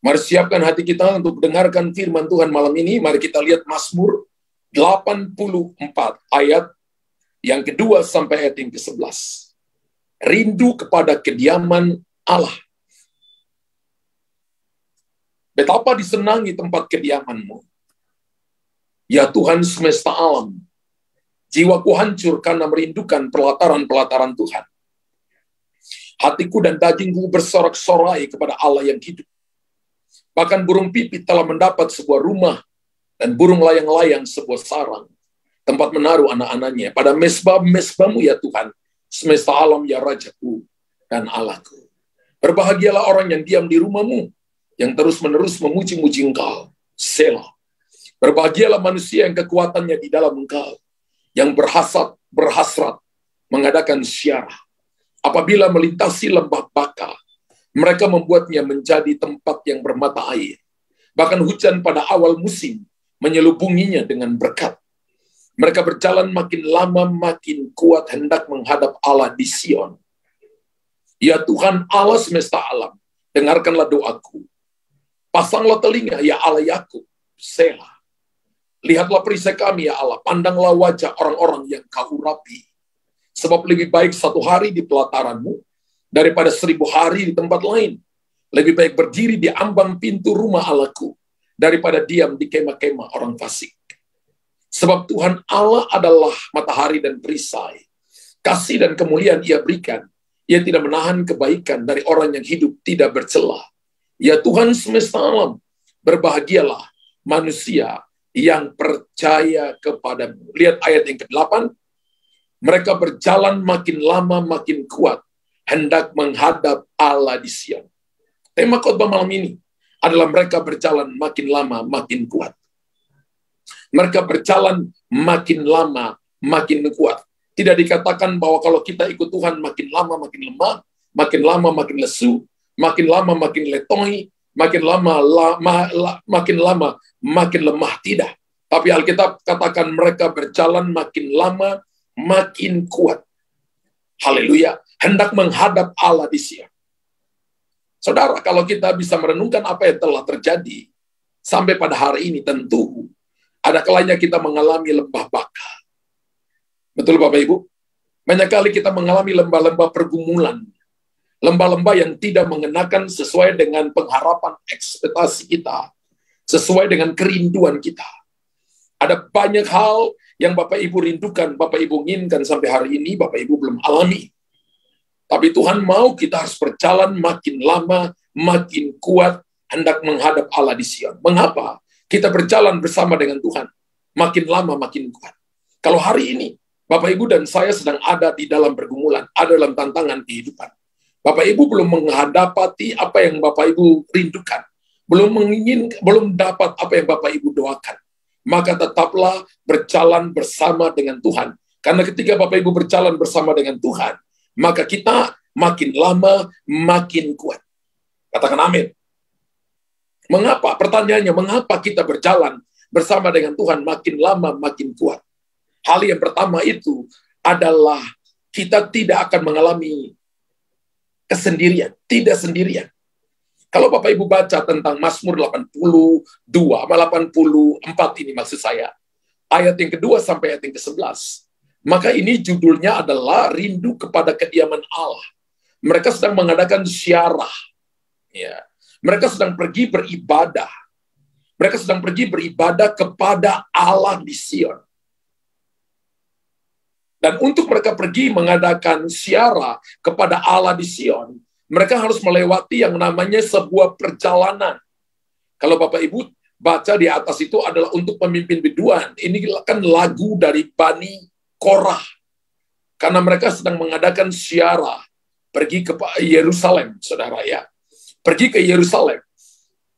Mari siapkan hati kita untuk mendengarkan firman Tuhan malam ini. Mari kita lihat Mazmur 84 ayat yang kedua sampai ayat yang ke-11. Rindu kepada kediaman Allah. Betapa disenangi tempat kediaman-Mu. Ya Tuhan semesta alam. Jiwaku hancur karena merindukan pelataran-pelataran Tuhan. Hatiku dan dagingku bersorak-sorai kepada Allah yang hidup. Bahkan burung pipit telah mendapat sebuah rumah, dan burung layang-layang sebuah sarang, tempat menaruh anak-anaknya. Pada mesbah-mesbah-Mu ya Tuhan, semesta alam ya Rajaku dan Allahku. Berbahagialah orang yang diam di rumah-Mu, yang terus-menerus memuji-muji Engkau. Selah. Berbahagialah manusia yang kekuatannya di dalam Engkau, yang berhasrat mengadakan syiarah. Apabila melintasi lembah Baka, mereka membuatnya menjadi tempat yang bermata air. Bahkan hujan pada awal musim menyelubunginya dengan berkat. Mereka berjalan makin lama makin kuat hendak menghadap Allah di Sion. Ya Tuhan Allah semesta alam, dengarkanlah doaku. Pasanglah telinga ya Allah Yakub, Selah. Lihatlah perisai kami ya Allah, pandanglah wajah orang-orang yang Kau urapi. Sebab lebih baik 1 hari di pelataran-Mu daripada 1000 hari di tempat lain. Lebih baik berdiri di ambang pintu rumah Allahku daripada diam di kemah-kemah orang fasik. Sebab Tuhan Allah adalah matahari dan perisai. Kasih dan kemuliaan Ia berikan. Ia tidak menahan kebaikan dari orang yang hidup tidak bercela. Ya Tuhan semesta alam, berbahagialah manusia yang percaya kepadamu. Lihat ayat yang ke-8. Mereka berjalan makin lama makin kuat, hendak menghadap Allah di Sion. Tema khotbah malam ini adalah mereka berjalan makin lama makin kuat. Mereka berjalan makin lama makin kuat. Tidak dikatakan bahwa kalau kita ikut Tuhan makin lama makin lemah, makin lama makin lesu, makin lama makin letoi, makin lama makin lemah. Tidak. Tapi Alkitab katakan mereka berjalan makin lama makin kuat. Haleluya. Hendak menghadap Allah di Sion. Saudara, kalau kita bisa merenungkan apa yang telah terjadi sampai pada hari ini, tentu ada kalanya kita mengalami lembah Baka. Betul Bapak Ibu? Banyak kali kita mengalami lembah-lembah pergumulan. Lembah-lembah yang tidak mengenakan sesuai dengan pengharapan ekspektasi kita. Sesuai dengan kerinduan kita. Ada banyak hal yang Bapak Ibu rindukan, Bapak Ibu inginkan sampai hari ini, Bapak Ibu belum alami. Tapi Tuhan mau kita harus berjalan makin lama, makin kuat, hendak menghadap Allah di Sion. Mengapa? Kita berjalan bersama dengan Tuhan. Makin lama, makin kuat. Kalau hari ini, Bapak Ibu dan saya sedang ada di dalam pergumulan, ada dalam tantangan kehidupan. Bapak Ibu belum menghadapati apa yang Bapak Ibu rindukan. Belum dapat apa yang Bapak Ibu doakan. Maka tetaplah berjalan bersama dengan Tuhan. Karena ketika Bapak Ibu berjalan bersama dengan Tuhan, maka kita makin lama makin kuat. Katakan amin. Mengapa? Pertanyaannya, mengapa kita berjalan bersama dengan Tuhan makin lama makin kuat? Hal yang pertama itu adalah kita tidak akan mengalami kesendirian, tidak sendirian. Kalau Bapak Ibu baca tentang Mazmur 84 ini maksud saya, ayat yang kedua sampai ayat yang ke-11, maka ini judulnya adalah rindu kepada kediaman Allah. Mereka sedang mengadakan syiarah. Ya. Mereka sedang pergi beribadah. Mereka sedang pergi beribadah kepada Allah di Sion. Dan untuk mereka pergi mengadakan syiarah kepada Allah di Sion, mereka harus melewati yang namanya sebuah perjalanan. Kalau Bapak Ibu baca di atas itu adalah untuk pemimpin biduan. Ini kan lagu dari Bani Korah. Karena mereka sedang mengadakan syiarah. Pergi ke Yerusalem, saudara ya. Pergi ke Yerusalem.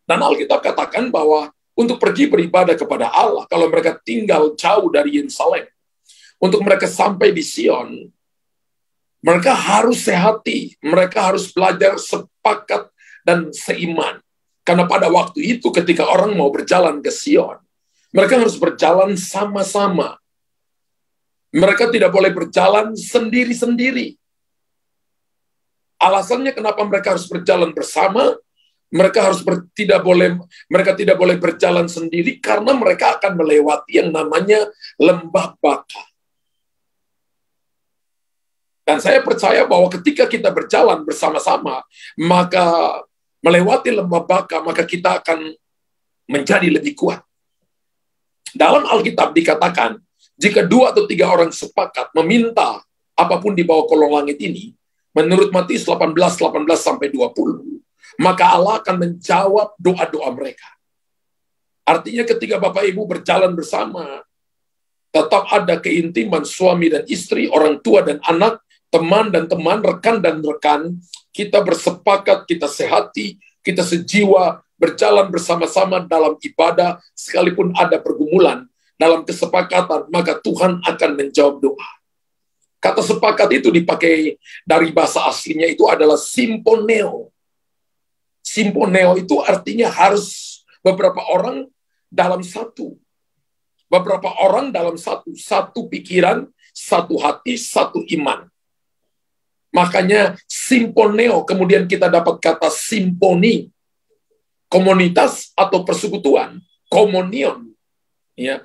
Dan Alkitab katakan bahwa untuk pergi beribadah kepada Allah, kalau mereka tinggal jauh dari Yerusalem, untuk mereka sampai di Sion, mereka harus sehati, mereka harus belajar sepakat dan seiman. Karena pada waktu itu ketika orang mau berjalan ke Sion, mereka harus berjalan sama-sama. Mereka tidak boleh berjalan sendiri-sendiri. Alasannya kenapa mereka harus berjalan bersama, Mereka tidak boleh berjalan sendiri karena mereka akan melewati yang namanya lembah baka. Dan saya percaya bahwa ketika kita berjalan bersama-sama, maka melewati lembah baka, maka kita akan menjadi lebih kuat. Dalam Alkitab dikatakan, jika 2 atau 3 orang sepakat meminta apapun di bawah kolong langit ini, menurut Matius 18:18-20, maka Allah akan menjawab doa-doa mereka. Artinya ketika Bapak Ibu berjalan bersama, tetap ada keintiman suami dan istri, orang tua dan anak, teman dan teman, rekan dan rekan, kita bersepakat, kita sehati, kita sejiwa, berjalan bersama-sama dalam ibadah, sekalipun ada pergumulan, dalam kesepakatan, maka Tuhan akan menjawab doa. Kata sepakat itu dipakai dari bahasa aslinya itu adalah simponeo. Simponeo itu artinya harus beberapa orang dalam satu. Beberapa orang dalam satu pikiran, satu hati, satu iman. Makanya simponeo, kemudian kita dapat kata simponi, komunitas atau persekutuan, komunion, ya,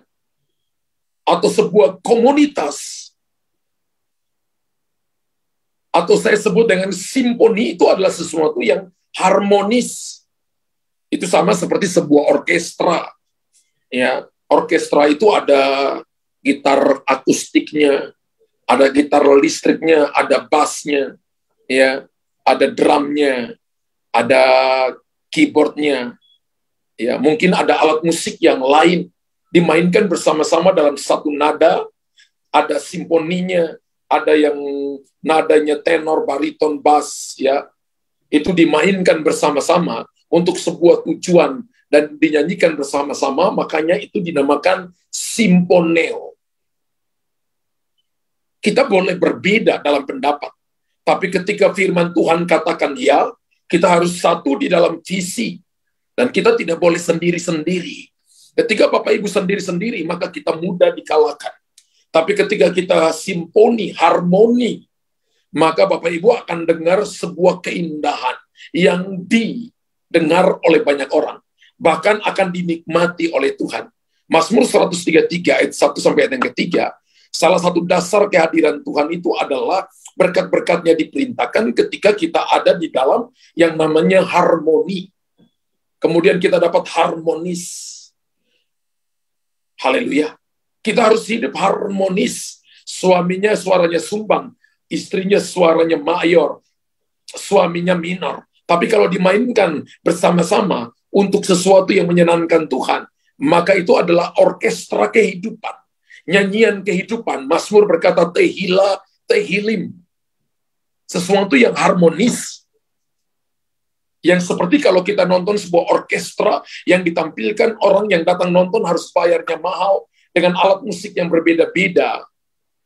atau sebuah komunitas. Atau saya sebut dengan simponi itu adalah sesuatu yang harmonis. Itu sama seperti sebuah orkestra. Ya, orkestra itu ada gitar akustiknya, ada gitar listriknya, ada bassnya, ya, ada drumnya, ada keyboardnya, ya, mungkin ada alat musik yang lain dimainkan bersama-sama dalam satu nada, ada simfoninya, ada yang nadanya tenor, bariton, bass, ya, itu dimainkan bersama-sama untuk sebuah tujuan dan dinyanyikan bersama-sama, makanya itu dinamakan simponeo. Kita boleh berbeda dalam pendapat, tapi ketika firman Tuhan katakan ya, kita harus satu di dalam visi, dan kita tidak boleh sendiri-sendiri. Ketika Bapak Ibu sendiri-sendiri, maka kita mudah dikalahkan. Tapi ketika kita simponi, harmoni, maka Bapak Ibu akan dengar sebuah keindahan yang didengar oleh banyak orang. Bahkan akan dinikmati oleh Tuhan. Mazmur 133 ayat 1 sampai ayat yang ketiga, salah satu dasar kehadiran Tuhan itu adalah berkat-berkatnya diperintahkan ketika kita ada di dalam yang namanya harmoni. Kemudian kita dapat harmonis. Haleluya. Kita harus hidup harmonis. Suaminya suaranya sumbang, istrinya suaranya mayor, suaminya minor. Tapi kalau dimainkan bersama-sama untuk sesuatu yang menyenangkan Tuhan, maka itu adalah orkestra kehidupan. Nyanyian kehidupan. Mazmur berkata tehila, tehilim. Sesuatu yang harmonis. Yang seperti kalau kita nonton sebuah orkestra yang ditampilkan, orang yang datang nonton harus bayarnya mahal dengan alat musik yang berbeda-beda.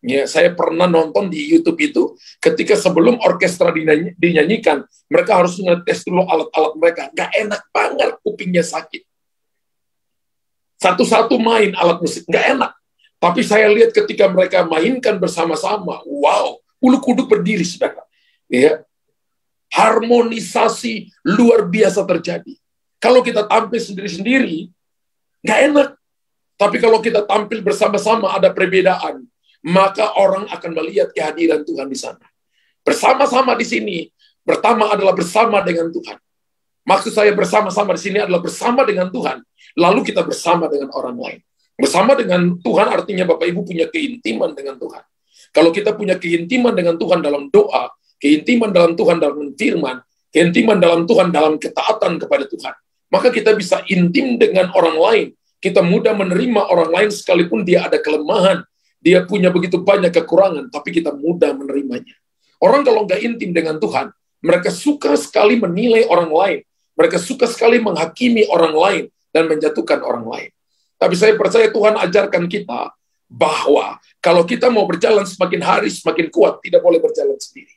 Ya, saya pernah nonton di YouTube itu, ketika sebelum orkestra dinyanyikan, mereka harus ngetes dulu alat-alat mereka. Nggak enak banget, kupingnya sakit. Satu-satu main alat musik, nggak enak. Tapi saya lihat ketika mereka mainkan bersama-sama, wow, ulu kuduk berdiri, saudara. Ya, harmonisasi luar biasa terjadi. Kalau kita tampil sendiri-sendiri, nggak enak. Tapi kalau kita tampil bersama-sama, ada perbedaan, maka orang akan melihat kehadiran Tuhan di sana. Bersama-sama di sini, pertama adalah bersama dengan Tuhan. Maksud saya bersama-sama di sini adalah bersama dengan Tuhan, lalu kita bersama dengan orang lain. Bersama dengan Tuhan artinya Bapak Ibu punya keintiman dengan Tuhan. Kalau kita punya keintiman dengan Tuhan dalam doa, keintiman dalam Tuhan dalam firman, keintiman dalam Tuhan dalam ketaatan kepada Tuhan, maka kita bisa intim dengan orang lain. Kita mudah menerima orang lain sekalipun dia ada kelemahan, dia punya begitu banyak kekurangan, tapi kita mudah menerimanya. Orang kalau nggak intim dengan Tuhan, mereka suka sekali menilai orang lain. Mereka suka sekali menghakimi orang lain dan menjatuhkan orang lain. Tapi saya percaya Tuhan ajarkan kita bahwa kalau kita mau berjalan semakin hari semakin kuat, tidak boleh berjalan sendiri.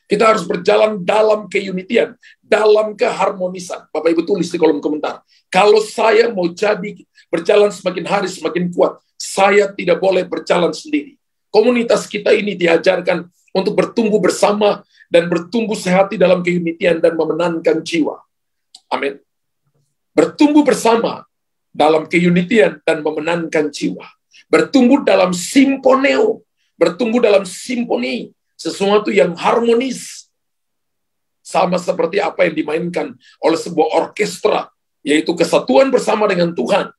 Kita harus berjalan dalam keunitian, dalam keharmonisan. Bapak Ibu tulis di kolom komentar. Kalau saya mau jadi berjalan semakin hari semakin kuat, saya tidak boleh berjalan sendiri. Komunitas kita ini diajarkan untuk bertumbuh bersama dan bertumbuh sehati dalam keunitian dan memenangkan jiwa. Amin. Bertumbuh bersama dalam keunitian dan memenangkan jiwa. Bertumbuh dalam simponeo, bertumbuh dalam simponi, sesuatu yang harmonis. Sama seperti apa yang dimainkan oleh sebuah orkestra, yaitu kesatuan bersama dengan Tuhan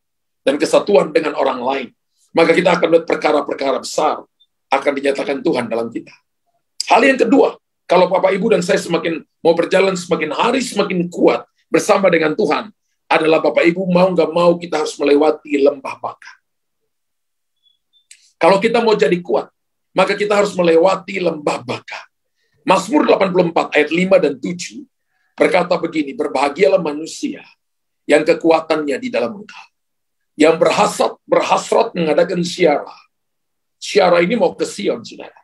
dan kesatuan dengan orang lain. Maka kita akan melihat perkara-perkara besar akan dinyatakan Tuhan dalam kita. Hal yang kedua, kalau Bapak Ibu dan saya semakin mau berjalan semakin hari semakin kuat bersama dengan Tuhan, adalah Bapak Ibu mau nggak mau kita harus melewati lembah baka. Kalau kita mau jadi kuat, maka kita harus melewati lembah baka. Mazmur 84 ayat 5 dan 7 berkata begini, berbahagialah manusia yang kekuatannya di dalam Engkau, yang berhasrat mengadakan syara. Syara ini mau ke Sion, saudara.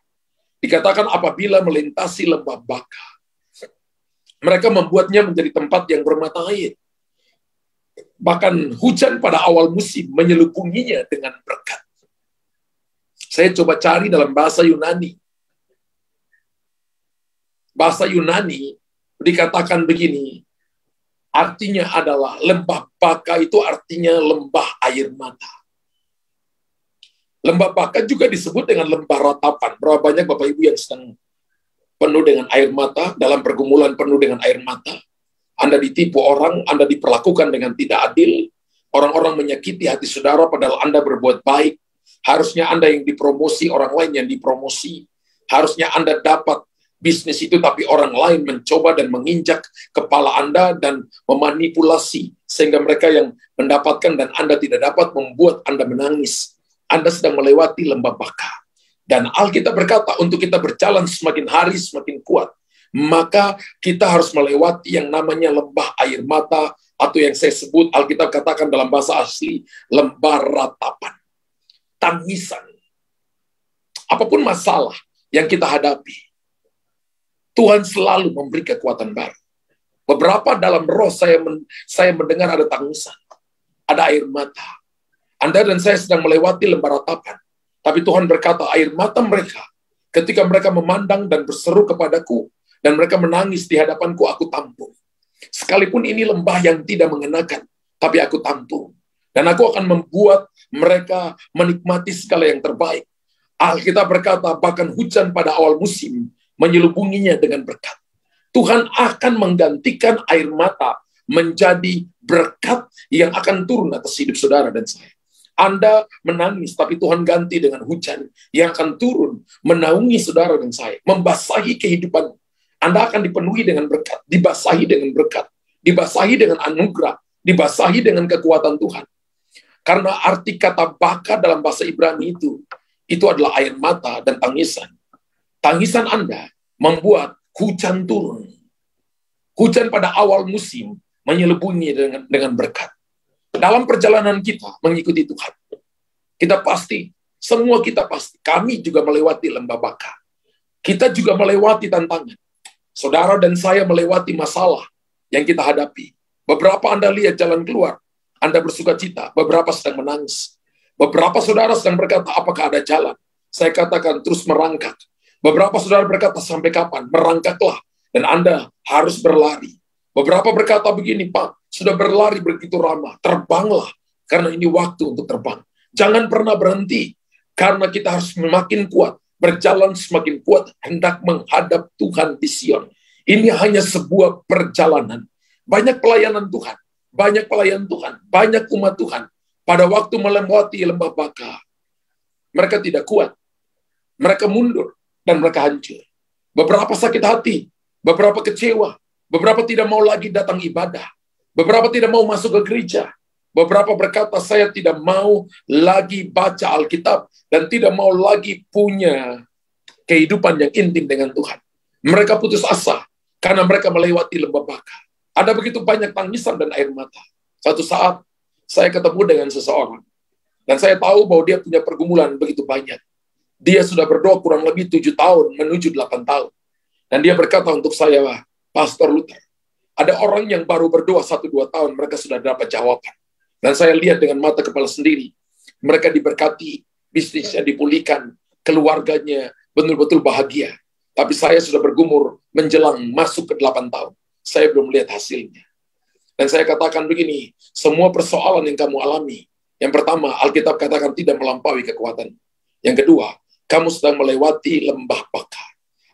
Dikatakan apabila melintasi lembah baka, mereka membuatnya menjadi tempat yang bermata air. Bahkan hujan pada awal musim menyelubunginya dengan berkat. Saya coba cari dalam bahasa Yunani. Bahasa Yunani dikatakan begini, artinya adalah lembah baka itu artinya lembah air mata. Lembah baka juga disebut dengan lembah ratapan. Berapa banyak Bapak Ibu yang sedang penuh dengan air mata, dalam pergumulan penuh dengan air mata. Anda ditipu orang, Anda diperlakukan dengan tidak adil, orang-orang menyakiti hati saudara padahal Anda berbuat baik. Harusnya Anda yang dipromosi, orang lain yang dipromosi. Harusnya Anda dapat bisnis itu, tapi orang lain mencoba dan menginjak kepala Anda dan memanipulasi, sehingga mereka yang mendapatkan dan Anda tidak dapat, membuat Anda menangis. Anda sedang melewati lembah baka. Dan Alkitab berkata, untuk kita berjalan semakin hari semakin kuat, maka kita harus melewati yang namanya lembah air mata, atau yang saya sebut, Alkitab katakan dalam bahasa asli, lembah ratapan. Tangisan. Apapun masalah yang kita hadapi, Tuhan selalu memberi kekuatan baru. Beberapa dalam roh saya mendengar ada tangisan, ada air mata. Anda dan saya sedang melewati lembah ratapan. Tapi Tuhan berkata, air mata mereka, ketika mereka memandang dan berseru kepadaku, dan mereka menangis di hadapanku, aku tampung. Sekalipun ini lembah yang tidak mengenakan, tapi aku tampung. Dan aku akan membuat mereka menikmati segala yang terbaik. Alkitab berkata, bahkan hujan pada awal musim menyelubunginya dengan berkat. Tuhan akan menggantikan air mata menjadi berkat yang akan turun atas hidup saudara dan saya. Anda menangis, tapi Tuhan ganti dengan hujan yang akan turun, menaungi saudara dan saya, membasahi kehidupan. Anda akan dipenuhi dengan berkat, dibasahi dengan berkat, dibasahi dengan anugerah, dibasahi dengan kekuatan Tuhan. Karena arti kata baka dalam bahasa Ibrani itu adalah air mata dan tangisan. Tangisan Anda membuat hujan turun. Hujan pada awal musim menyelubungi dengan berkat. Dalam perjalanan kita mengikuti Tuhan, kita pasti, semua kita pasti, kami juga melewati lembah baka. Kita juga melewati tantangan. Saudara dan saya melewati masalah yang kita hadapi. Beberapa Anda lihat jalan keluar, Anda bersuka cita, beberapa sedang menangis. Beberapa saudara sedang berkata, apakah ada jalan? Saya katakan, terus merangkak. Beberapa saudara berkata, sampai kapan? Merangkaklah, dan Anda harus berlari. Beberapa berkata begini, Pak, sudah berlari begitu lama, terbanglah, karena ini waktu untuk terbang. Jangan pernah berhenti, karena kita harus semakin kuat, berjalan semakin kuat, hendak menghadap Tuhan di Sion. Ini hanya sebuah perjalanan. Banyak pelayanan Tuhan, banyak pelayan Tuhan, banyak umat Tuhan. Pada waktu melewati lembah baka, mereka tidak kuat, mereka mundur, dan mereka hancur. Beberapa sakit hati, beberapa kecewa, beberapa tidak mau lagi datang ibadah, beberapa tidak mau masuk ke gereja, beberapa berkata, saya tidak mau lagi baca Alkitab, dan tidak mau lagi punya kehidupan yang intim dengan Tuhan. Mereka putus asa, karena mereka melewati lembah baka. Ada begitu banyak tangisan dan air mata. Satu saat, saya ketemu dengan seseorang, dan saya tahu bahwa dia punya pergumulan begitu banyak. Dia sudah berdoa kurang lebih 7 tahun, menuju 8 tahun. Dan dia berkata untuk saya, Pastor Luther, ada orang yang baru berdoa 1-2 tahun, mereka sudah dapat jawaban. Dan saya lihat dengan mata kepala sendiri, mereka diberkati, bisnisnya dipulihkan, keluarganya betul-betul bahagia. Tapi saya sudah bergumur menjelang masuk ke 8 tahun. Saya belum lihat hasilnya. Dan saya katakan begini, semua persoalan yang kamu alami, yang pertama, Alkitab katakan tidak melampaui kekuatan. Yang kedua, kamu sedang melewati lembah baka.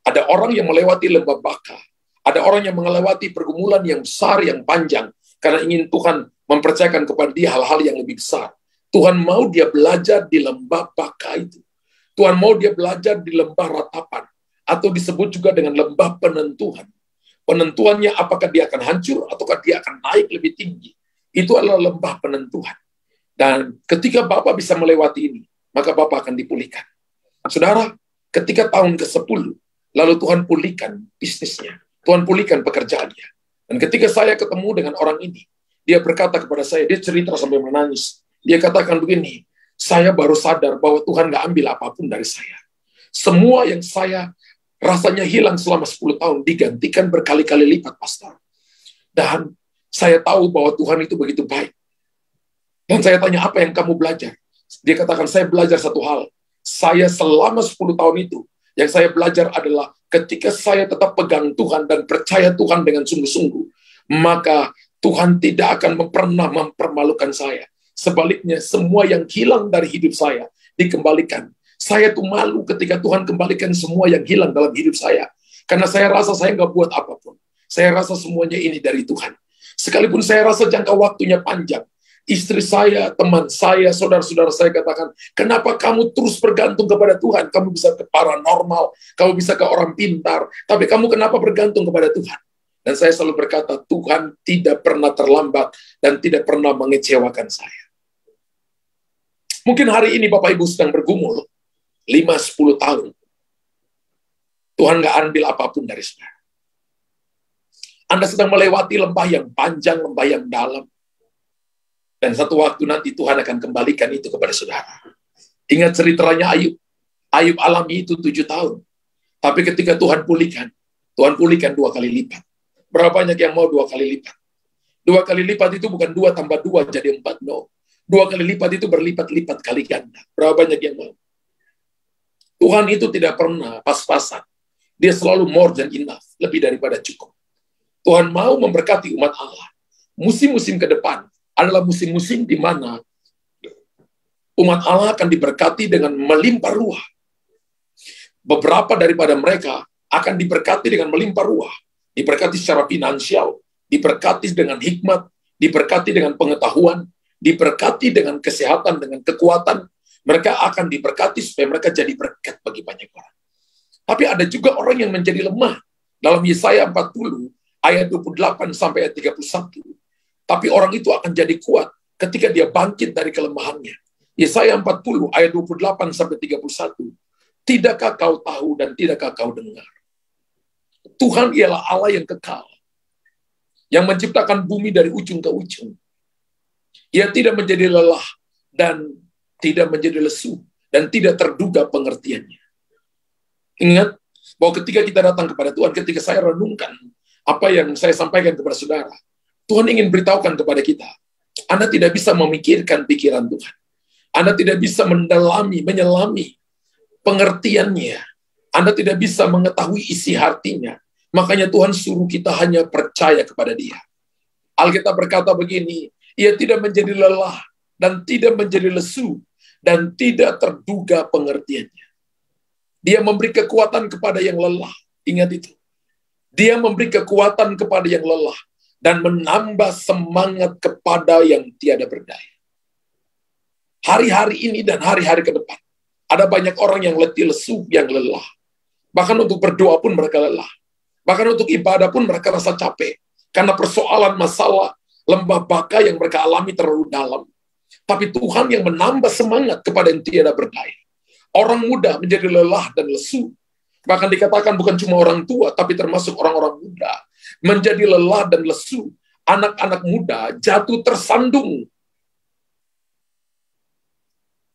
Ada orang yang melewati lembah baka. Ada orang yang melewati pergumulan yang besar, yang panjang, karena ingin Tuhan mempercayakan kepada dia hal-hal yang lebih besar. Tuhan mau dia belajar di lembah baka itu. Tuhan mau dia belajar di lembah ratapan, atau disebut juga dengan lembah penentuan. Penentuannya apakah dia akan hancur, ataukah dia akan naik lebih tinggi. Itu adalah lembah penentuan. Dan ketika Bapak bisa melewati ini, maka Bapak akan dipulihkan. Saudara, ketika tahun ke-10, lalu Tuhan pulihkan bisnisnya. Tuhan pulihkan pekerjaannya. Dan ketika saya ketemu dengan orang ini, dia berkata kepada saya, dia cerita sampai menangis. Dia katakan begini, saya baru sadar bahwa Tuhan gak ambil apapun dari saya. Semua yang saya rasanya hilang selama 10 tahun digantikan berkali-kali lipat, Pastor. Dan saya tahu bahwa Tuhan itu begitu baik. Dan saya tanya, apa yang kamu belajar? Dia katakan, saya belajar satu hal. Saya selama 10 tahun itu, yang saya belajar adalah ketika saya tetap pegang Tuhan dan percaya Tuhan dengan sungguh-sungguh, maka Tuhan tidak akan pernah mempermalukan saya. Sebaliknya, semua yang hilang dari hidup saya dikembalikan. Saya tuh malu ketika Tuhan kembalikan semua yang hilang dalam hidup saya. Karena saya rasa saya nggak buat apapun. Saya rasa semuanya ini dari Tuhan. Sekalipun saya rasa jangka waktunya panjang. Istri saya, teman saya, saudara-saudara saya katakan, kenapa kamu terus bergantung kepada Tuhan? Kamu bisa ke paranormal, kamu bisa ke orang pintar, tapi kamu kenapa bergantung kepada Tuhan? Dan saya selalu berkata, Tuhan tidak pernah terlambat dan tidak pernah mengecewakan saya. Mungkin hari ini Bapak Ibu sedang bergumul, 5-10 tahun. Tuhan nggak ambil apapun dari saudara. Anda sedang melewati lembah yang panjang, lembah yang dalam. Dan satu waktu nanti Tuhan akan kembalikan itu kepada saudara. Ingat ceritanya Ayub. Ayub alami itu 7 tahun. Tapi ketika Tuhan pulihkan 2 kali lipat. Berapa banyak yang mau 2 kali lipat? 2 kali lipat itu bukan 2 tambah 2 jadi 4, no. 2 kali lipat itu berlipat-lipat kali ganda. Berapa banyak yang mau? Tuhan itu tidak pernah pas-pasan. Dia selalu more than enough, lebih daripada cukup. Tuhan mau memberkati umat Allah. Musim-musim ke depan adalah musim-musim di mana umat Allah akan diberkati dengan melimpah ruah. Beberapa daripada mereka akan diberkati dengan melimpah ruah. Diberkati secara finansial, diberkati dengan hikmat, diberkati dengan pengetahuan, diberkati dengan kesehatan, dengan kekuatan. Mereka akan diberkati supaya mereka jadi berkat bagi banyak orang. Tapi ada juga orang yang menjadi lemah. Dalam Yesaya 40, ayat 28 sampai ayat 31. Tapi orang itu akan jadi kuat ketika dia bangkit dari kelemahannya. Yesaya 40 ayat 28 sampai 31. Tidakkah kau tahu dan tidakkah kau dengar? Tuhan ialah Allah yang kekal, yang menciptakan bumi dari ujung ke ujung. Ia tidak menjadi lelah dan tidak menjadi lesu dan tidak terduga pengertiannya. Ingat bahwa ketika kita datang kepada Tuhan, ketika saya renungkan apa yang saya sampaikan kepada saudara, Tuhan ingin beritahukan kepada kita, Anda tidak bisa memikirkan pikiran Tuhan. Anda tidak bisa menyelami pengertiannya. Anda tidak bisa mengetahui isi hatinya. Makanya Tuhan suruh kita hanya percaya kepada Dia. Alkitab berkata begini, Ia tidak menjadi lelah dan tidak menjadi lesu dan tidak terduga pengertiannya. Dia memberi kekuatan kepada yang lelah. Ingat itu. Dia memberi kekuatan kepada yang lelah dan menambah semangat kepada yang tiada berdaya. Hari-hari ini dan hari-hari ke depan, ada banyak orang yang letih lesu, yang lelah. Bahkan untuk berdoa pun mereka lelah. Bahkan untuk ibadah pun mereka rasa capek. Karena persoalan masalah lembah baka yang mereka alami terlalu dalam. Tapi Tuhan yang menambah semangat kepada yang tiada berdaya. Orang muda menjadi lelah dan lesu. Bahkan dikatakan bukan cuma orang tua, tapi termasuk orang-orang muda. Menjadi lelah dan lesu. Anak-anak muda jatuh tersandung.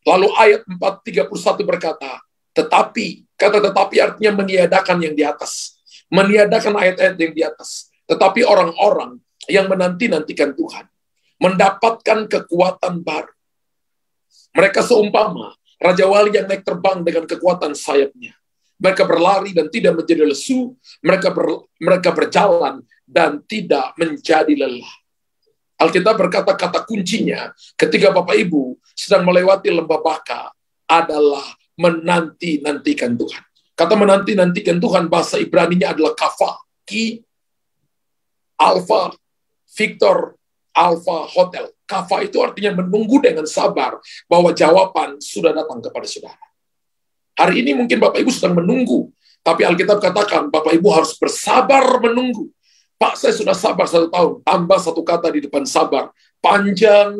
Lalu ayat 4:31 berkata, kata tetapi artinya meniadakan yang di atas. Meniadakan ayat-ayat yang di atas. Tetapi orang-orang yang menanti-nantikan Tuhan mendapatkan kekuatan baru. Mereka seumpama Raja Wali yang naik terbang dengan kekuatan sayapnya. Mereka berlari dan tidak menjadi lesu. Mereka berjalan dan tidak menjadi lelah. Alkitab berkata kata kuncinya ketika Bapak Ibu sedang melewati lembah baka adalah menanti-nantikan Tuhan. Kata menanti-nantikan Tuhan bahasa Ibraninya adalah kafa, ki, alfa, Victor, alfa, hotel. Kafa itu artinya menunggu dengan sabar bahwa jawaban sudah datang kepada saudara. Hari ini mungkin Bapak Ibu sedang menunggu, tapi Alkitab katakan Bapak Ibu harus bersabar menunggu. Pak, saya sudah sabar 1 tahun. Tambah 1 kata di depan sabar. Panjang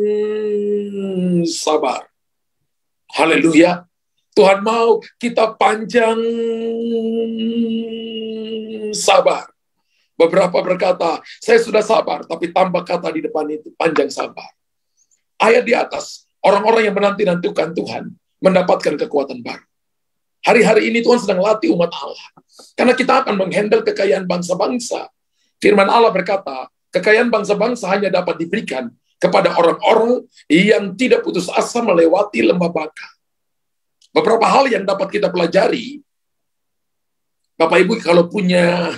sabar. Haleluya. Tuhan mau kita panjang sabar. Beberapa berkata, saya sudah sabar, tapi tambah kata di depan itu, panjang sabar. Ayat di atas, orang-orang yang menanti-nantikan Tuhan mendapatkan kekuatan baru. Hari-hari ini Tuhan sedang latih umat Allah. Karena kita akan menghandle kekayaan bangsa-bangsa. Firman Allah berkata, kekayaan bangsa-bangsa hanya dapat diberikan kepada orang-orang yang tidak putus asa melewati lembah baka. Beberapa hal yang dapat kita pelajari, Bapak Ibu kalau punya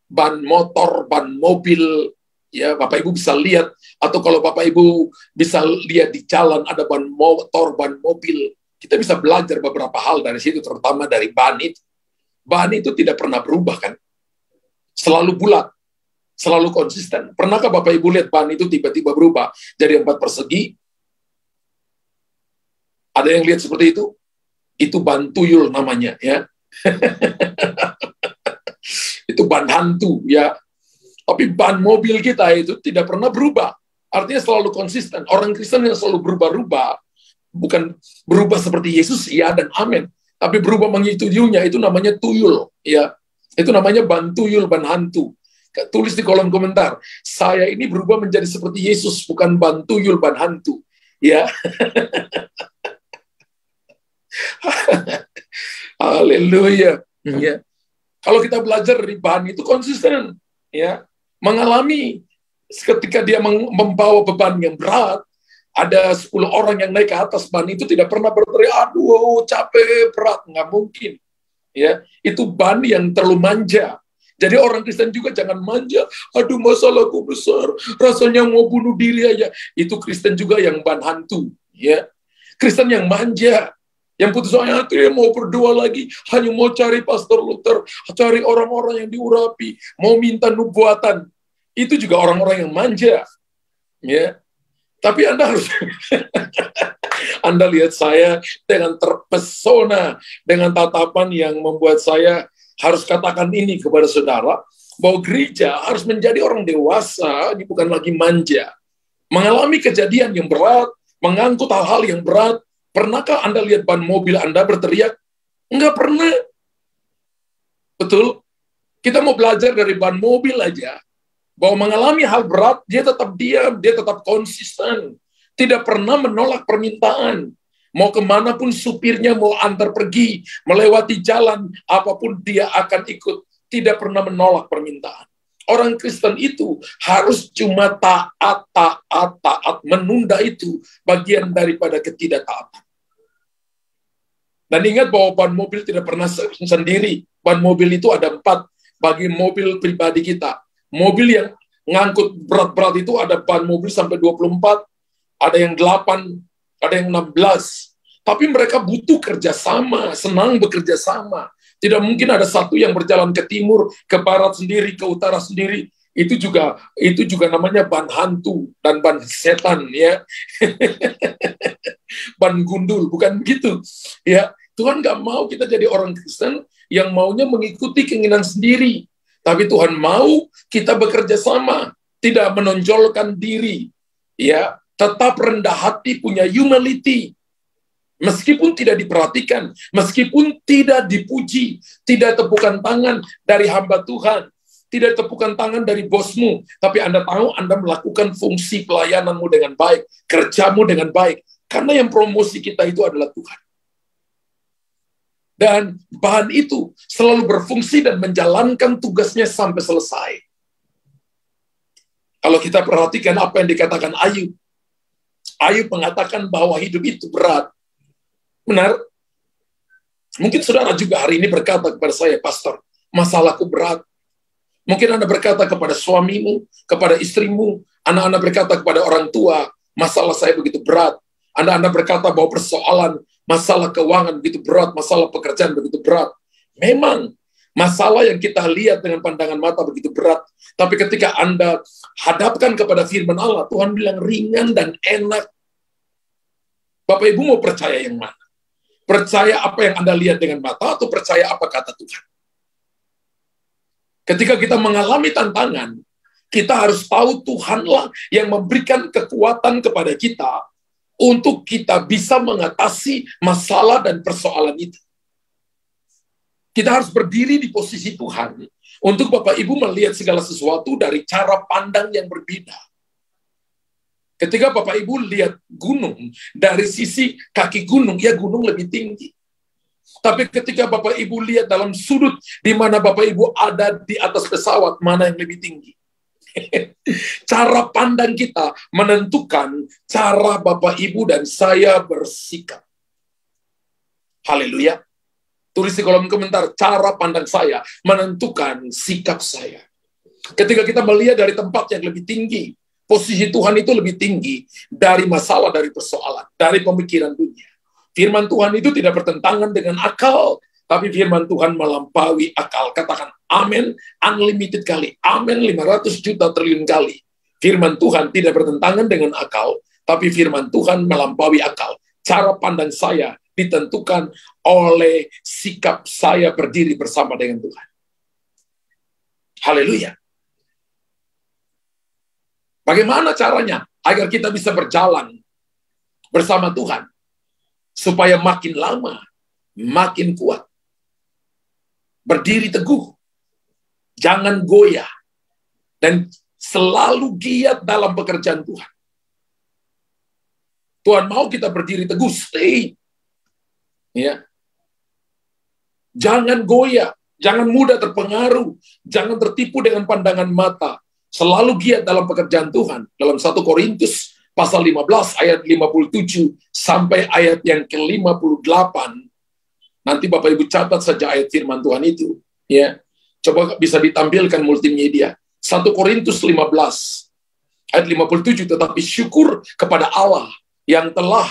ban motor, ban mobil, ya Bapak Ibu bisa lihat, atau kalau Bapak Ibu bisa lihat di jalan ada ban motor, ban mobil, kita bisa belajar beberapa hal dari situ, terutama dari ban itu. Ban itu tidak pernah berubah kan? Selalu bulat, selalu konsisten. Pernahkah Bapak Ibu lihat ban itu tiba-tiba berubah jadi 4 persegi? Ada yang lihat seperti itu? Itu ban tuyul namanya, ya. Itu ban hantu, ya. Tapi ban mobil kita itu tidak pernah berubah. Artinya selalu konsisten. Orang Kristen yang selalu berubah-ubah, bukan berubah seperti Yesus, ya dan amin. Tapi berubah mengikutinya, itu namanya tuyul, ya. Itu namanya ban tuyul, ban hantu. Tulis di kolom komentar, saya ini berubah menjadi seperti Yesus, bukan ban tuyul, ban hantu, ya. Haleluya. Ya. Kalau kita belajar dari ban itu konsisten, ya, mengalami ketika dia membawa beban yang berat, ada 10 orang yang naik ke atas ban itu tidak pernah berteriak, aduh capek berat, nggak mungkin, ya. Itu ban yang terlalu manja. Jadi orang Kristen juga jangan manja, aduh masalahku besar, rasanya mau bunuh diri aja. Itu Kristen juga yang ban hantu, ya. Kristen yang manja, yang putus asa, dia mau berdoa lagi, hanya mau cari Pastor Luther, cari orang-orang yang diurapi, mau minta nubuatan. Itu juga orang-orang yang manja. Ya. Tapi Anda harus, Anda lihat saya dengan terpesona, dengan tatapan yang membuat saya harus katakan ini kepada saudara, bahwa gereja harus menjadi orang dewasa, ini bukan lagi manja. Mengalami kejadian yang berat, mengangkut hal-hal yang berat. Pernahkah Anda lihat ban mobil Anda berteriak? Enggak pernah. Betul? Kita mau belajar dari ban mobil aja, bahwa mengalami hal berat, dia tetap diam, dia tetap konsisten. Tidak pernah menolak permintaan. Mau kemanapun supirnya mau antar pergi, melewati jalan, apapun dia akan ikut. Tidak pernah menolak permintaan. Orang Kristen itu harus cuma taat. Menunda itu bagian daripada ketidaktaatan. Dan ingat bahwa ban mobil tidak pernah sendiri. Ban mobil itu ada 4 bagi mobil pribadi kita. Mobil yang ngangkut berat-berat itu ada ban mobil sampai 24, ada yang 8, ada yang 16. Tapi mereka butuh kerjasama, senang bekerja sama. Tidak mungkin ada satu yang berjalan ke timur, ke barat sendiri, ke utara sendiri. Itu juga namanya ban hantu dan ban setan, ya. Ban gundul, bukan begitu. Ya, Tuhan nggak mau kita jadi orang Kristen yang maunya mengikuti keinginan sendiri. Tapi Tuhan mau kita bekerja sama, tidak menonjolkan diri. Ya, tetap rendah hati, punya humility. Meskipun tidak diperhatikan, meskipun tidak dipuji, tidak tepukan tangan dari hamba Tuhan, tidak tepukan tangan dari bosmu, tapi Anda tahu Anda melakukan fungsi pelayananmu dengan baik, kerjamu dengan baik, karena yang promosi kita itu adalah Tuhan. Dan bahan itu selalu berfungsi dan menjalankan tugasnya sampai selesai. Kalau kita perhatikan apa yang dikatakan Ayub, Ayub mengatakan bahwa hidup itu berat. Benar? Mungkin saudara juga hari ini berkata kepada saya, Pastor, masalahku berat. Mungkin Anda berkata kepada suamimu, kepada istrimu, Anak-anak berkata kepada orang tua, masalah saya begitu berat. Anak-anak berkata bahwa persoalan masalah keuangan begitu berat, masalah pekerjaan begitu berat. Memang masalah yang kita lihat dengan pandangan mata begitu berat. Tapi ketika Anda hadapkan kepada firman Allah, Tuhan bilang ringan dan enak. Bapak Ibu mau percaya yang mana? Percaya apa yang Anda lihat dengan mata atau percaya apa kata Tuhan? Ketika kita mengalami tantangan, kita harus tahu Tuhanlah yang memberikan kekuatan kepada kita untuk kita bisa mengatasi masalah dan persoalan itu. Kita harus berdiri di posisi Tuhan untuk Bapak Ibu melihat segala sesuatu dari cara pandang yang berbeda. Ketika Bapak Ibu lihat gunung, dari sisi kaki gunung, ya gunung lebih tinggi. Tapi ketika Bapak Ibu lihat dalam sudut di mana Bapak Ibu ada di atas pesawat, mana yang lebih tinggi? Cara pandang kita menentukan cara Bapak Ibu dan saya bersikap. Haleluya. Tulis di kolom komentar, cara pandang saya menentukan sikap saya. Ketika kita melihat dari tempat yang lebih tinggi, posisi Tuhan itu lebih tinggi dari masalah, dari persoalan, dari pemikiran dunia. Firman Tuhan itu tidak bertentangan dengan akal, tapi firman Tuhan melampaui akal. Katakan amin, unlimited kali. Amin, 500 juta triliun kali. Firman Tuhan tidak bertentangan dengan akal, tapi firman Tuhan melampaui akal. Cara pandang saya ditentukan oleh sikap saya berdiri bersama dengan Tuhan. Haleluya. Bagaimana caranya agar kita bisa berjalan bersama Tuhan supaya makin lama makin kuat? Berdiri teguh, jangan goyah, dan selalu giat dalam pekerjaan Tuhan. Tuhan mau kita berdiri teguh, stay. Ya. Jangan goyah, jangan mudah terpengaruh, jangan tertipu dengan pandangan mata. Selalu giat dalam pekerjaan Tuhan. Dalam 1 Korintus pasal 15 ayat 57 sampai ayat yang ke-58. Nanti Bapak Ibu catat saja ayat firman Tuhan itu. Ya. Coba bisa ditampilkan multimedia. 1 Korintus 15 ayat 57, tetapi syukur kepada Allah yang telah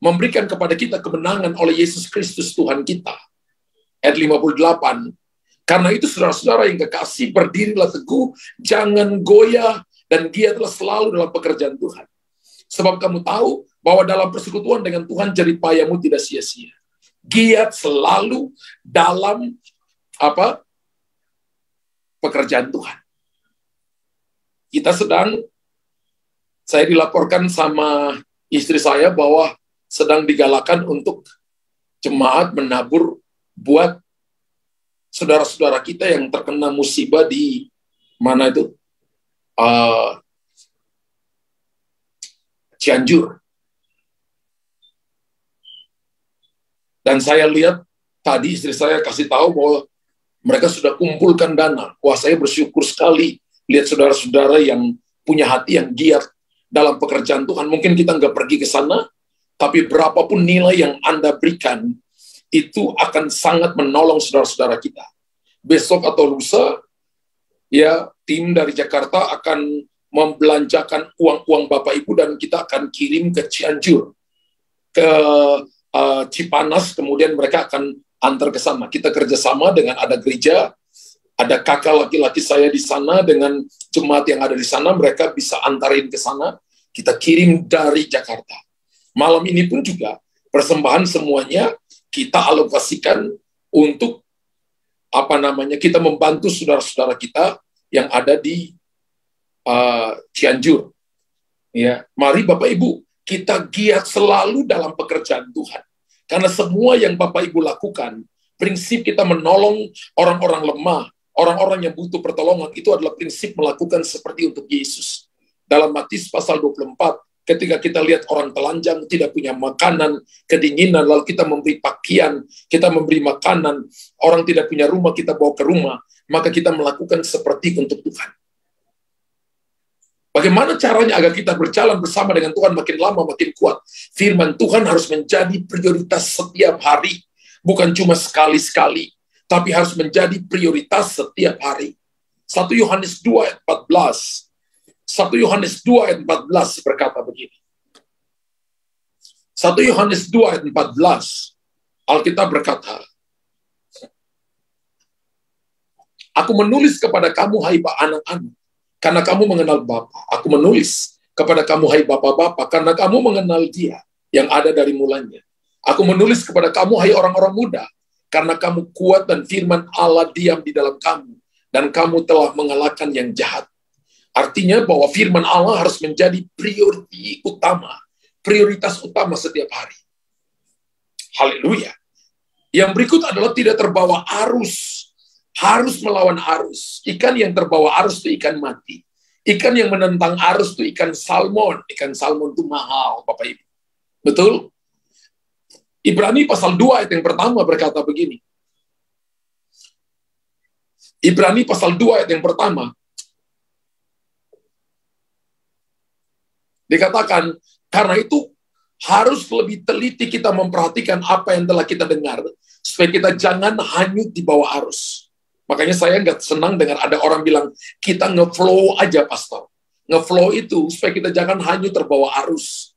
memberikan kepada kita kemenangan oleh Yesus Kristus Tuhan kita. Ayat 58. Karena itu saudara-saudara yang kekasih, berdirilah teguh, jangan goyah, dan giatlah selalu dalam pekerjaan Tuhan. Sebab kamu tahu bahwa dalam persekutuan dengan Tuhan jerih payahmu tidak sia-sia. Giat selalu dalam pekerjaan Tuhan. Saya dilaporkan sama istri saya bahwa sedang digalakan untuk jemaat menabur buat saudara-saudara kita yang terkena musibah di mana itu? Cianjur. Dan saya lihat tadi istri saya kasih tahu bahwa mereka sudah kumpulkan dana. Wah, saya bersyukur sekali lihat saudara-saudara yang punya hati yang giat dalam pekerjaan Tuhan. Mungkin kita nggak pergi ke sana, tapi berapapun nilai yang Anda berikan, itu akan sangat menolong saudara-saudara kita. Besok atau lusa, ya tim dari Jakarta akan membelanjakan uang-uang Bapak Ibu dan kita akan kirim ke Cianjur, ke Cipanas, kemudian mereka akan antar ke sana. Kita kerjasama dengan ada gereja, ada kakak laki-laki saya di sana dengan jemaat yang ada di sana, mereka bisa antarin ke sana, kita kirim dari Jakarta. Malam ini pun juga persembahan semuanya kita alokasikan untuk kita membantu saudara-saudara kita yang ada di Cianjur. Ya, mari Bapak Ibu, kita giat selalu dalam pekerjaan Tuhan. Karena semua yang Bapak Ibu lakukan, prinsip kita menolong orang-orang lemah, orang-orang yang butuh pertolongan, itu adalah prinsip melakukan seperti untuk Yesus. Dalam Matius pasal 24, ketika kita lihat orang telanjang, tidak punya makanan, kedinginan, lalu kita memberi pakaian, kita memberi makanan, orang tidak punya rumah, kita bawa ke rumah, maka kita melakukan seperti untuk Tuhan. Bagaimana caranya agar kita berjalan bersama dengan Tuhan makin lama makin kuat? Firman Tuhan harus menjadi prioritas setiap hari, bukan cuma sekali-sekali, tapi harus menjadi prioritas setiap hari. 1 Yohanes 2 ayat 14. 1 Yohanes 2 ayat 14 berkata begini. 1 Yohanes 2 ayat 14, Alkitab berkata, Aku menulis kepada kamu, hai anak-anak, karena kamu mengenal Bapa. Aku menulis kepada kamu, hai bapak-bapak, karena kamu mengenal Dia yang ada dari mulanya. Aku menulis kepada kamu, hai orang-orang muda, karena kamu kuat dan firman Allah diam di dalam kamu, dan kamu telah mengalahkan yang jahat. Artinya bahwa firman Allah harus menjadi prioritas utama setiap hari. Haleluya. Yang berikut adalah tidak terbawa arus. Harus melawan arus. Ikan yang terbawa arus itu ikan mati. Ikan yang menentang arus itu ikan salmon. Ikan salmon itu mahal, Bapak Ibu. Betul? Ibrani pasal 2 ayat yang pertama berkata begini. Ibrani pasal 2 ayat yang pertama. Dikatakan, karena itu harus lebih teliti kita memperhatikan apa yang telah kita dengar. Supaya kita jangan hanyut di bawah arus. Makanya saya nggak senang dengar ada orang bilang, kita nge-flow aja, pastor. Nge-flow itu supaya kita jangan hanyut terbawa arus.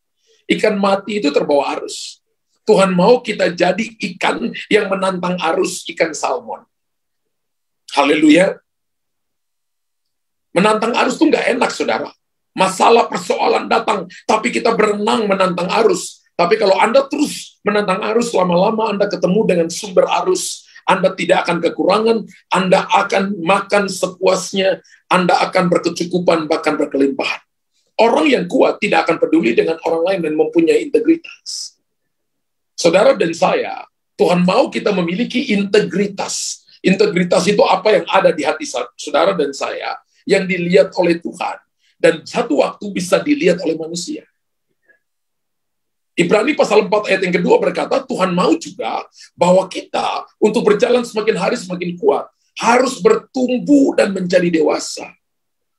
Ikan mati itu terbawa arus. Tuhan mau kita jadi ikan yang menantang arus, ikan salmon. Haleluya. Menantang arus itu nggak enak, saudara. Masalah persoalan datang, tapi kita berenang menantang arus. Tapi kalau Anda terus menantang arus, lama-lama Anda ketemu dengan sumber arus. Anda tidak akan kekurangan, Anda akan makan sepuasnya, Anda akan berkecukupan, bahkan berkelimpahan. Orang yang kuat tidak akan peduli dengan orang lain dan mempunyai integritas. Saudara dan saya, Tuhan mau kita memiliki integritas. Integritas itu apa yang ada di hati saudara dan saya, yang dilihat oleh Tuhan, dan satu waktu bisa dilihat oleh manusia. Ibrani pasal 4 ayat yang kedua berkata, Tuhan mau juga bahwa kita untuk berjalan semakin hari semakin kuat, harus bertumbuh dan menjadi dewasa.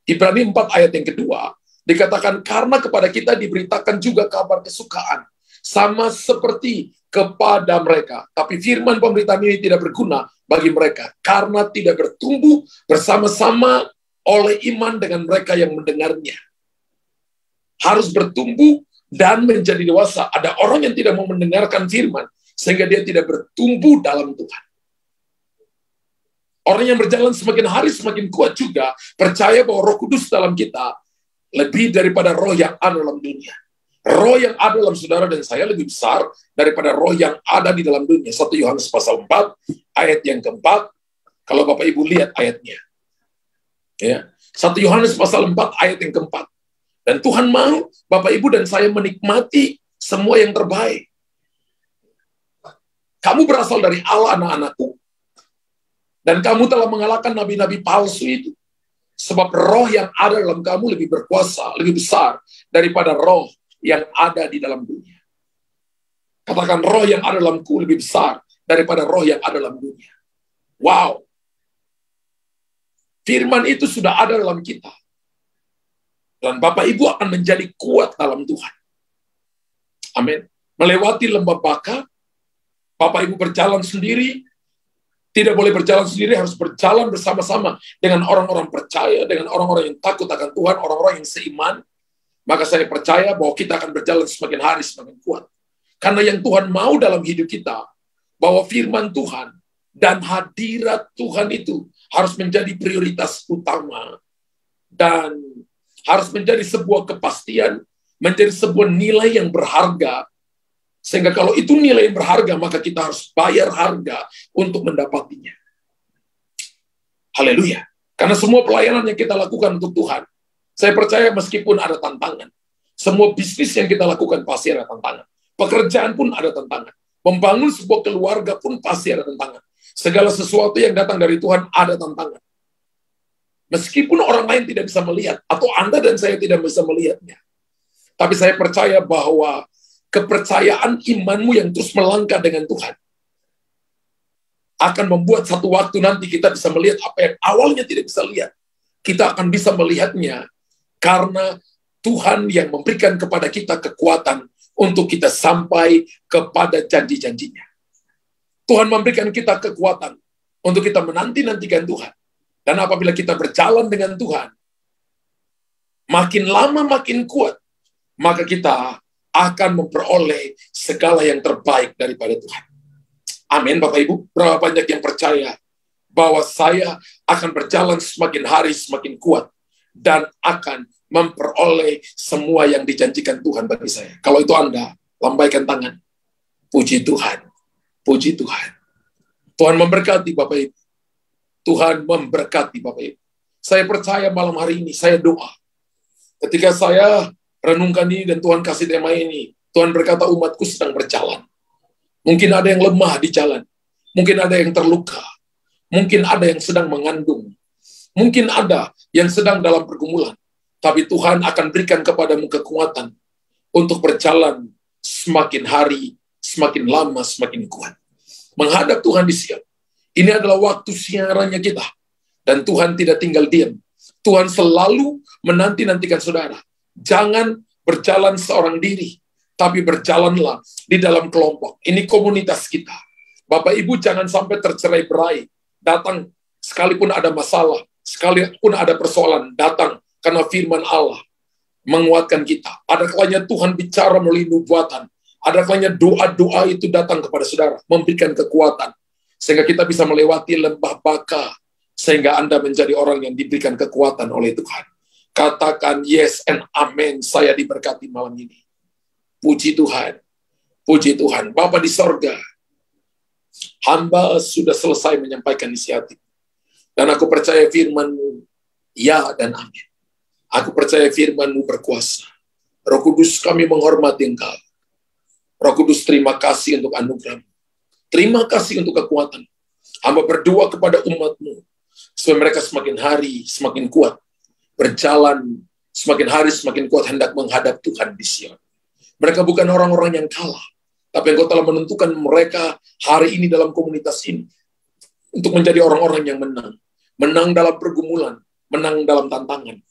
Ibrani 4 ayat yang kedua, dikatakan karena kepada kita diberitakan juga kabar kesukaan, sama seperti kepada mereka. Tapi firman pemberitaan ini tidak berguna bagi mereka, karena tidak bertumbuh bersama-sama oleh iman dengan mereka yang mendengarnya. Harus bertumbuh dan menjadi dewasa. Ada orang yang tidak mau mendengarkan firman, sehingga dia tidak bertumbuh dalam Tuhan. Orang yang berjalan semakin hari semakin kuat juga, percaya bahwa Roh Kudus dalam kita lebih daripada roh yang ada dalam dunia. Roh yang ada dalam saudara dan saya lebih besar daripada roh yang ada di dalam dunia. 1 Yohanes pasal 4, ayat yang keempat, kalau Bapak Ibu lihat ayatnya. Ya, 1 Yohanes pasal 4, ayat yang keempat. Dan Tuhan mau Bapak Ibu dan saya menikmati semua yang terbaik. Kamu berasal dari Allah, anak-anakku. Dan kamu telah mengalahkan nabi-nabi palsu itu. Sebab roh yang ada dalam kamu lebih berkuasa, lebih besar daripada roh yang ada di dalam dunia. Katakan, roh yang ada dalamku lebih besar daripada roh yang ada dalam dunia. Wow. Firman itu sudah ada dalam kita. Dan Bapak Ibu akan menjadi kuat dalam Tuhan. Amin. Melewati lembah Baka, Bapak Ibu berjalan sendiri, tidak boleh berjalan sendiri, harus berjalan bersama-sama dengan orang-orang percaya, dengan orang-orang yang takut akan Tuhan, orang-orang yang seiman. Maka saya percaya bahwa kita akan berjalan semakin hari semakin kuat. Karena yang Tuhan mau dalam hidup kita, bahwa firman Tuhan dan hadirat Tuhan itu harus menjadi prioritas utama. Dan harus menjadi sebuah kepastian, menjadi sebuah nilai yang berharga. Sehingga kalau itu nilai yang berharga, maka kita harus bayar harga untuk mendapatinya. Haleluya. Karena semua pelayanan yang kita lakukan untuk Tuhan, saya percaya meskipun ada tantangan, semua bisnis yang kita lakukan pasti ada tantangan. Pekerjaan pun ada tantangan. Membangun sebuah keluarga pun pasti ada tantangan. Segala sesuatu yang datang dari Tuhan ada tantangan. Meskipun orang lain tidak bisa melihat, atau Anda dan saya tidak bisa melihatnya. Tapi saya percaya bahwa kepercayaan imanmu yang terus melangkah dengan Tuhan akan membuat satu waktu nanti kita bisa melihat apa yang awalnya tidak bisa lihat. Kita akan bisa melihatnya karena Tuhan yang memberikan kepada kita kekuatan untuk kita sampai kepada janji-janjinya. Tuhan memberikan kita kekuatan untuk kita menanti-nantikan Tuhan. Dan apabila kita berjalan dengan Tuhan, makin lama makin kuat, maka kita akan memperoleh segala yang terbaik daripada Tuhan. Amin, Bapak Ibu. Berapa banyak yang percaya bahwa saya akan berjalan semakin hari semakin kuat dan akan memperoleh semua yang dijanjikan Tuhan bagi saya. Kalau itu Anda, lambaikan tangan. Puji Tuhan. Puji Tuhan. Tuhan memberkati Bapak Ibu. Tuhan memberkati Bapak Ibu. Saya percaya malam hari ini, saya doa. Ketika saya renungkan ini dan Tuhan kasih tema ini, Tuhan berkata umatku sedang berjalan. Mungkin ada yang lemah di jalan. Mungkin ada yang terluka. Mungkin ada yang sedang mengandung. Mungkin ada yang sedang dalam pergumulan. Tapi Tuhan akan berikan kepadamu kekuatan untuk berjalan semakin hari, semakin lama, semakin kuat. Menghadap Tuhan di Sion. Ini adalah waktu siarannya kita. Dan Tuhan tidak tinggal diam. Tuhan selalu menanti-nantikan saudara. Jangan berjalan seorang diri, tapi berjalanlah di dalam kelompok. Ini komunitas kita. Bapak Ibu jangan sampai tercerai-berai. Datang sekalipun ada masalah, sekalipun ada persoalan, datang karena firman Allah menguatkan kita. Ada kalanya Tuhan bicara melalui nubuatan. Ada kalanya doa-doa itu datang kepada saudara, memberikan kekuatan. Sehingga kita bisa melewati lembah baka. Sehingga Anda menjadi orang yang diberikan kekuatan oleh Tuhan. Katakan yes and amen, saya diberkati malam ini. Puji Tuhan. Puji Tuhan. Bapa di sorga, hamba sudah selesai menyampaikan isi hati. Dan aku percaya firman-Mu, ya dan amin. Aku percaya firman-Mu berkuasa. Roh Kudus, kami menghormati Engkau. Roh Kudus, terima kasih untuk anugerah-Mu. Terima kasih untuk kekuatan. Hamba berdoa kepada umat-Mu, supaya mereka semakin hari semakin kuat. Berjalan semakin hari semakin kuat hendak menghadap Tuhan di Sion. Mereka bukan orang-orang yang kalah, tapi Engkau telah menentukan mereka hari ini dalam komunitas ini untuk menjadi orang-orang yang menang. Menang dalam pergumulan, menang dalam tantangan.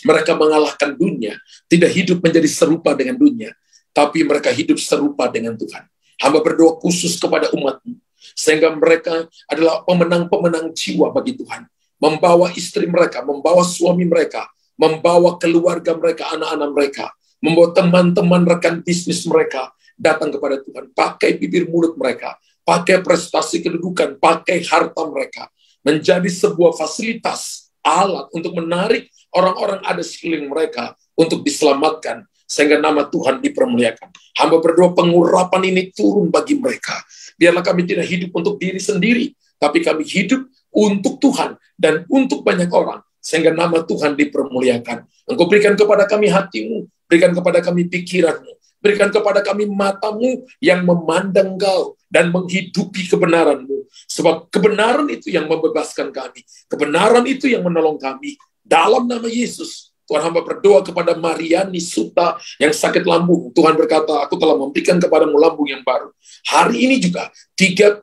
Mereka mengalahkan dunia, tidak hidup menjadi serupa dengan dunia, tapi mereka hidup serupa dengan Tuhan. Hamba berdoa khusus kepada umat-Mu, sehingga mereka adalah pemenang-pemenang jiwa bagi Tuhan. Membawa istri mereka, membawa suami mereka, membawa keluarga mereka, anak-anak mereka, membawa teman-teman rekan bisnis mereka datang kepada Tuhan. Pakai bibir mulut mereka, pakai prestasi kedudukan, pakai harta mereka, menjadi sebuah fasilitas alat untuk menarik orang-orang ada sekeliling mereka untuk diselamatkan, sehingga nama Tuhan dipermuliakan. Hamba berdoa pengurapan ini turun bagi mereka. Biarlah kami tidak hidup untuk diri sendiri, tapi kami hidup untuk Tuhan dan untuk banyak orang, sehingga nama Tuhan dipermuliakan. Engkau berikan kepada kami hati-Mu, berikan kepada kami pikiran-Mu, berikan kepada kami mata-Mu yang memandang Engkau dan menghidupi kebenaran-Mu. Sebab kebenaran itu yang membebaskan kami, kebenaran itu yang menolong kami. Dalam nama Yesus, Tuhan hamba berdoa kepada Mariani Suta yang sakit lambung. Tuhan berkata, aku telah memberikan kepadamu lambung yang baru. Hari ini juga, 3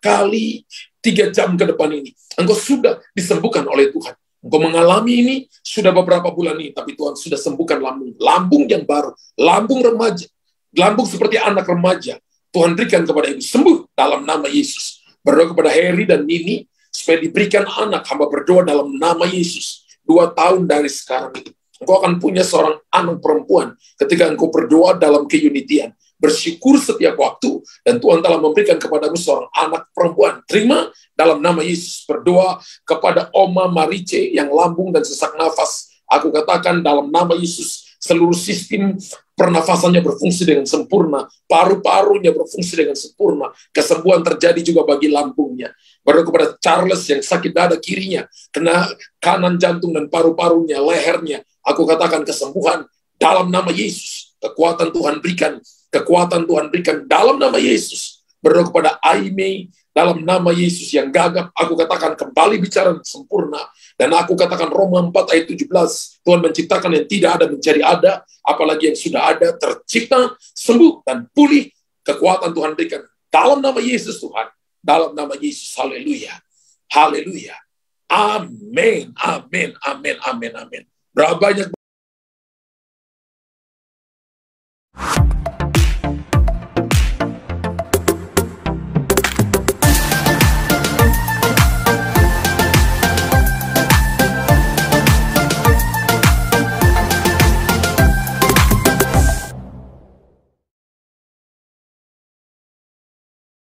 jam ke depan ini, engkau sudah disembuhkan oleh Tuhan. Engkau mengalami ini sudah beberapa bulan ini, tapi Tuhan sudah sembuhkan lambung yang baru, lambung remaja, lambung seperti anak remaja. Tuhan berikan kepada ibu sembuh dalam nama Yesus. Berdoa kepada Heri dan Nini supaya diberikan anak. Hamba berdoa dalam nama Yesus. 2 tahun dari sekarang itu, engkau akan punya seorang anak perempuan ketika engkau berdoa dalam keunitian. Bersyukur setiap waktu, dan Tuhan telah memberikan kepadamu seorang anak perempuan. Terima dalam nama Yesus. Berdoa kepada Oma Marice yang lambung dan sesak nafas. Aku katakan dalam nama Yesus, seluruh sistem pernafasannya berfungsi dengan sempurna, paru-parunya berfungsi dengan sempurna, kesembuhan terjadi juga bagi lambungnya. Berdoa kepada Charles yang sakit dada kirinya, kena kanan jantung dan paru-parunya, lehernya. Aku katakan kesembuhan dalam nama Yesus. Kekuatan Tuhan berikan. Kekuatan Tuhan berikan dalam nama Yesus. Berdoa kepada Aime dalam nama Yesus yang gagap. Aku katakan kembali bicara sempurna. Dan aku katakan Roma 4 ayat 17. Tuhan menciptakan yang tidak ada menjadi ada. Apalagi yang sudah ada tercipta, sembuh dan pulih. Kekuatan Tuhan berikan dalam nama Yesus Tuhan. Dalam nama Yesus. Haleluya. Haleluya. Amin. Amin. Amin. Amin. Amin. Berapa banyak